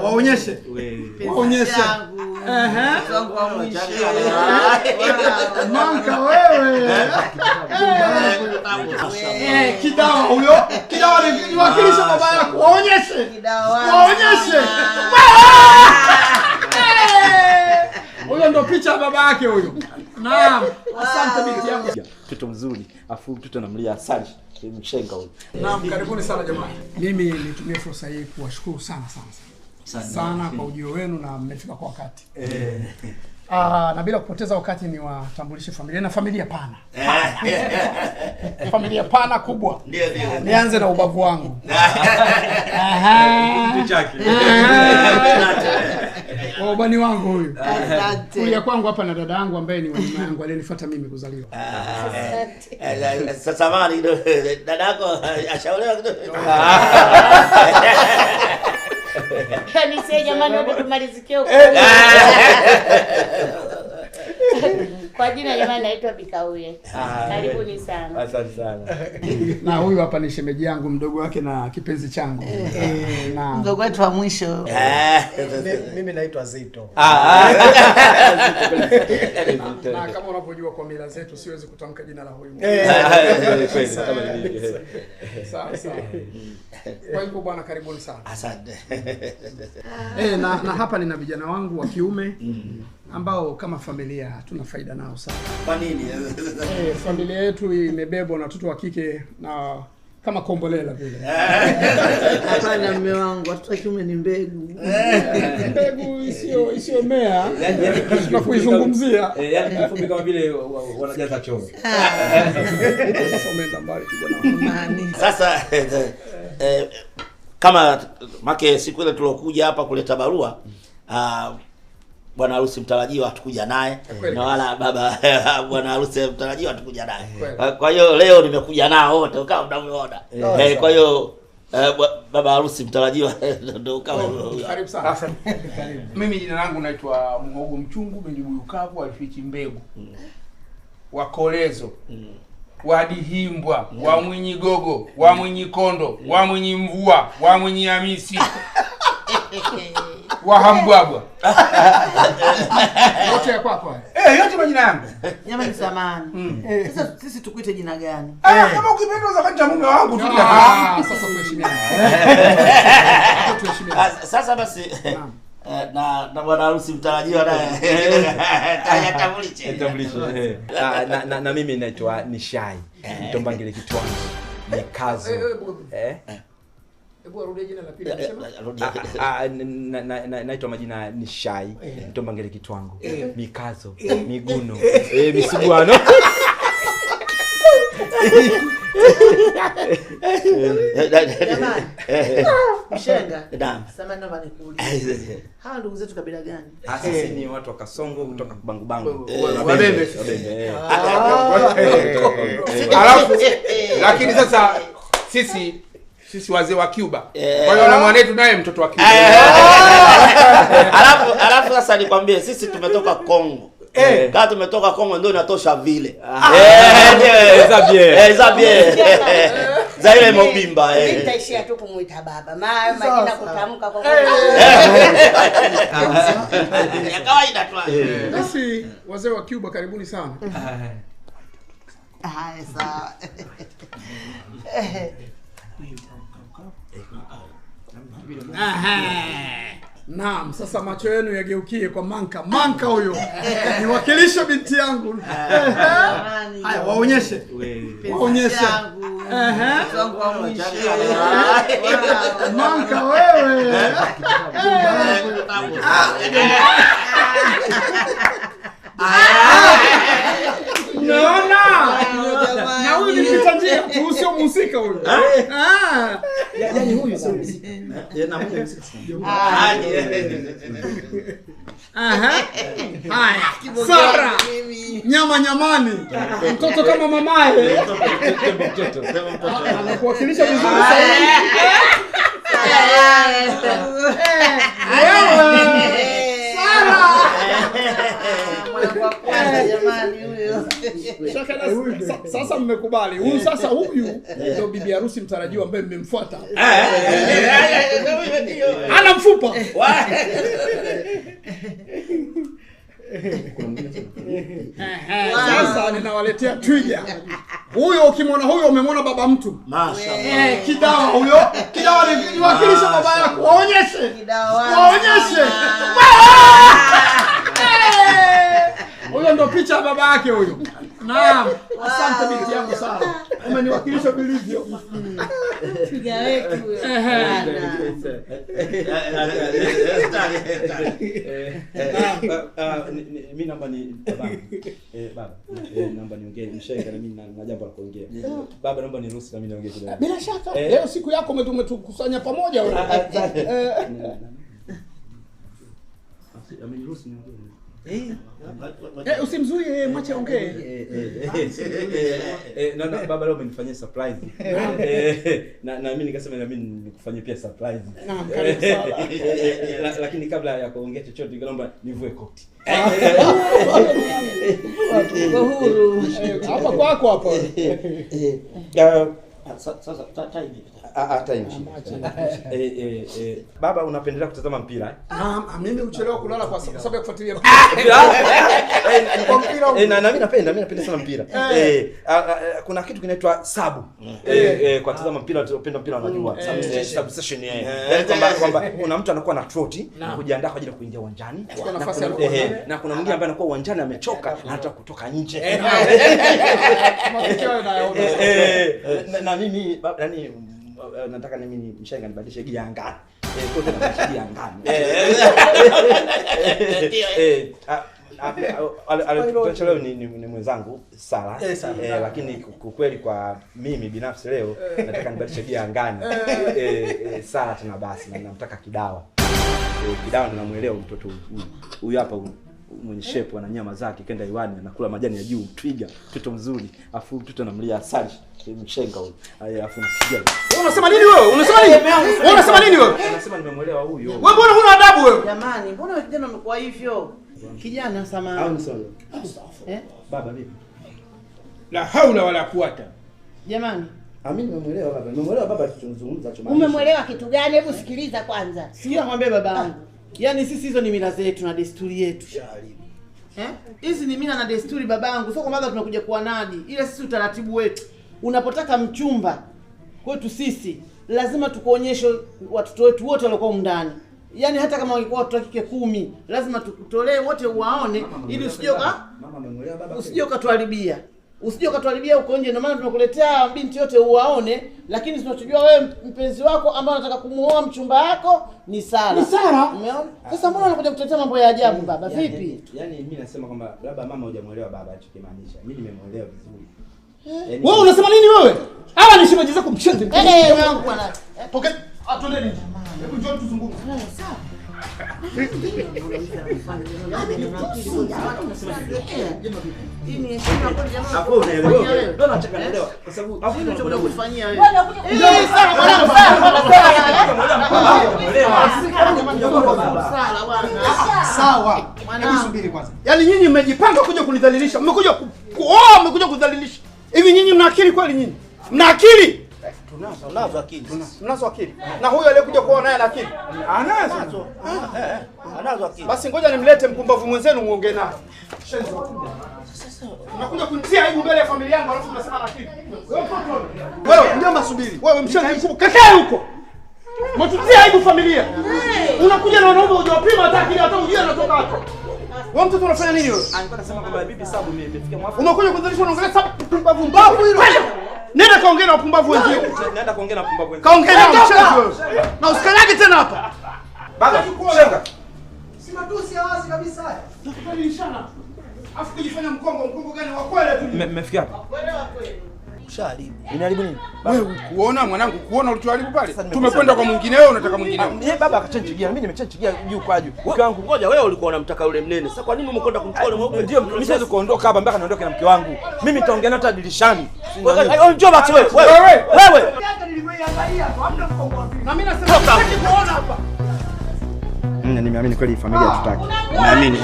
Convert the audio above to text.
waonyeshe. Waonyeshe. Wangu wa mwisho. Manka wewe. Kidawa huyo. Kidawa ni wakilisha baba yako. Waonyeshe. Waonyeshe. Huyo ndo picha ya baba yake huyo. Naam. Asante binti yangu. Mtoto mzuri, afu mtoto anamlia asali. Mshenga huyo. Naam, karibuni sana jamani. Mimi nitumie fursa hii kuwashukuru sana kwa ujio wenu na mmefika kwa wakati. Na bila kupoteza wakati ni watambulishe familia na familia pana. Familia pana kubwa. Ndio. Nianze na ubavu wangu. Ubani wangu huyu. Asante. Kulia kwangu hapa na dada yangu ambaye ni mama yangu aliyenifuata mimi kuzaliwa. Sasa mali dada yako ashaolewa kidogo. Kanisa jamani ndio tumalizikie huko. Kwa jina jamani naitwa Bikauye. Karibuni sana. Asante sana. Na huyu hapa ni shemeji yangu mdogo wake na kipenzi changu. Na mdogo wetu wa mwisho. Mimi naitwa Zito. Na kama unavyojua kwa mila zetu siwezi kutamka jina la huyu. Kama hivi. Sawa. Kwa hivyo bwana karibuni sana. Asante. Na hapa nina vijana wangu wa kiume ambao kama familia hatuna faida nao sana. Kwa nini? Familia yetu imebebwa na watoto wa kike na kama kombolela vile. Hapana mume wangu, watoto wa kiume ni mbegu. Mbegu isiyo mea. Tunakuizungumzia. Yaani kifupi kama vile wanajaza choo. Sasa umeenda mbali kijana wangu. Sasa kama make siku ile tulokuja hapa kuleta barua, bwana harusi mtarajiwa hatukuja naye na wala baba bwana harusi mtarajiwa hatukuja naye. Kwa hiyo leo nimekuja nao wote kama mnavyoona. Kwa hiyo baba harusi mtarajiwa ndio kama karibu sana. Mimi jina langu naitwa Muhogo Mchungu Benjubuyu Kavu alifichi mbegu. Wakolezo. Wadihimbwa, wa Mwinyi Gogo, wa Mwinyi Kondo, wa Mwinyi Mvua, wa Mwinyi Hamisi. Wa Hambwagwa. Yote kwako. Yote majina yangu. Jamani samahani. Sasa sisi tukuite jina gani? Kama ukipenda uzakanja mume wangu tu. Sasa tuheshimiane. Sasa basi na bwana harusi mtarajiwa naye tambulishe. Na mimi naitwa Nishai. Mtombangile Kitwangu. Mikazo. Hebu arudie jina la pili anasema. Naitwa majina Nishai. Mtombangile Kitwangu. Mikazo. Miguno. Misugwano. Jamani. Mshenga. Sema namba nikuulize. Hawa ndugu zetu kabila gani? Sisi ni watu wa Kasongo kutoka Bangu. Wabembe. Alafu lakini sasa sisi wazee wa Cuba. Kwa hiyo na mwanetu naye mtoto wa Cuba. Alafu sasa nikwambie sisi tumetoka Kongo. Kama tumetoka Kongo ndio inatosha vile. Zabie. Za ile Mobimba. Nitaishia tu kumuita baba. Majina kutamka kwa kweli. Ya kawaida tu. Basi wazee wa Cuba karibuni sana. Haya sawa. Naam, sasa macho yenu yageukie kwa Manka huyo. Niwakilisha binti yangu. Haya, waonyeshe. Waonyeshe. Wangu wa mwisho. Manka wewe. Naona. Na huyu ni mtanjia, tu sio mhusika huyu. Yaani huyu sio mhusika. Na huyu mhusika. Haya. Sara. Nyama nyamani. Mtoto kama mamaye. Anakuwakilisha vizuri sana. Sara. Mwana kwa jamani huyo. Sasa mmekubali. Huyu sasa huyu ndio bibi harusi mtarajiwa ambaye mmemfuata. Ana mfupa. Sasa ninawaletea twiga. Huyo ukimwona huyo umemwona baba mtu. Mashaallah. Kidawa huyo. Kidawa ni wakilisha baba yako. Waonyeshe. Waonyeshe. Huyo ndo picha ya baba yake huyo. Naam. Asante binti yangu sana. Umeniwakilisha vilivyo. Twiga wetu huyo. Mimi naomba ni baba. Naomba niongee mshenga na mimi na jambo la kuongea. Baba naomba niruhusu na mimi niongee kidogo. Bila shaka. Leo siku yako umetukusanya pamoja wewe. Ameniruhusu niongee. Usimzuie mwache ongee. Na baba leo umenifanyia surprise. Na mimi nikasema na mimi nikufanyie pia surprise. Naam, karibu sana. Lakini kabla ya kuongea chochote ningeomba nivue koti. Uhuru. Hapa kwako hapa. Sasa time. Baba unapendelea kutazama mpira? Mimi uchelewa kulala kwa sababu ya kufuatilia na mimi napenda sana mpira. Kuna kitu kinaitwa sabu. Kwa kutazama mpira tunapenda mpira unajua. Sabu session kwamba kuna mtu anakuwa na troti kujiandaa kwa ajili ya kuingia uwanjani. Na kuna mwingine ambaye anakuwa uwanjani amechoka na anataka kutoka nje. Na mimi nataka mimi mshenga nibadilishe gia angani. Kote nabadilisha gia angani. Leo ni mwenzangu Sala. Lakini kweli kwa mimi binafsi leo nataka nibadilishe gia angani. Sala tena basi na namtaka Kidawa. Kidawa tunamuelewa mtoto huyu hapa mwenye shape ana nyama zake kenda iwani anakula majani ya juu twiga mtoto mzuri afu mtoto anamlia asali mshenga huyu afu napiga. Wewe unasema nini wewe? Unasema nini? Wewe unasema nini wewe? Unasema nimemuelewa huyo. Wewe mbona huna adabu wewe? Jamani, mbona wewe kijana umekuwa hivyo? Kijana samahani. Au nisome. Baba vipi? La haula wala quwata. Jamani. Mimi nimemuelewa baba. Nimemuelewa baba tunazungumza choma. Umemwelewa kitu gani? Hebu sikiliza kwanza. Sikia mwambie babangu. Yaani sisi hizo ni mila zetu na desturi yetu. Hizi ni mila na desturi babangu. Sio kwamba tunakuja kuwa nadi. Ile sisi utaratibu wetu. Unapotaka mchumba kwetu sisi lazima tukuonyeshe watoto wetu wote waliokuwa ndani. Yaani hata kama walikuwa watoto kike 10, lazima tukutolee wote uwaone ili usijoka ukatuharibia. Usije ukatuharibia huko nje. Ndio maana tumekuletea binti yote uwaone, lakini tunachojua wewe mpenzi wako ambaye unataka kumuoa mchumba wako ni Sara. Ni Sara? Umeona? Sasa mbona unakuja kutetea mambo ya ajabu baba? Vipi? Yaani mimi nasema kwamba labda mama hujamuelewa baba alichokimaanisha. Mimi nimemuelewa vizuri. Wewe unasema nini wewe? Hawa ni shemeji zako mchende. Wangu bwana. Poke. Atoleni nje. Hebu njoo tuzungumze. Sawa. Hapo unaelewa. Ndio nataka nielewa kwa sababu hapo unakuja kufanyia wewe. Sawa. Hebu subiri kwanza. Yaani nyinyi mmejipanga kuja kunidhalilisha. Mmekuja kuoa, mmekuja kudhalilisha. Hivi nyinyi mna akili kweli nyinyi? Mna akili? Tunazo akili. Tunazo akili. Na huyo aliyekuja kuoa naye ana akili? Anazo. Anazo akili. Basi ngoja nimlete mpumbavu mwenzenu muongee naye. Sasa unakuja kunitia aibu mbele ya familia yangu alafu unasema ana akili. Wewe mjomba subiri. Wewe mshenzi mkubwa. Kakae huko. Mtutia aibu familia. Unakuja na wanaume hujawapima hata akili hata ujue anatoka wapi. Wewe mtoto unafanya nini wewe? Alikuwa anasema kwamba bibi Sabu imefikia mwafaka. Unakuja kudhalisha unaongelea Sabu pumbavu mbavu hilo. Nenda kaongea na wapumbavu wenzio. Naenda kuongea na wapumbavu wenzio. Kaongea na mshenzi wewe. Na usikanyage tena hapa. Baba, shenga. Si matusi ya wazi kabisa haya. Nakubadilishana. Afu kujifanya mkongo gani wa kweli tu. Mmefikia hapa. Kweli wa kweli. Ushaharibu. Inaharibu nini? Wewe kuona mwanangu kuona ulichoharibu pale. Tumekwenda kwa mwingine wewe unataka mwingine. Baba akachange gia, mimi nimechange gia juu kwa juu. Mke wangu, Ngoja wewe ulikuwa unamtaka yule mnene. Sasa kwa nini umekwenda kumchukua yule mweupe? ndio mimi siwezi kuondoka hapa mpaka niondoke na mke wangu. Mimi nitaongea naye hata dirishani. Njoo basi wewe. Wewe. Na mimi nasema sitaki kuona hapa. Nimeamini kweli familia tutaki. Naamini.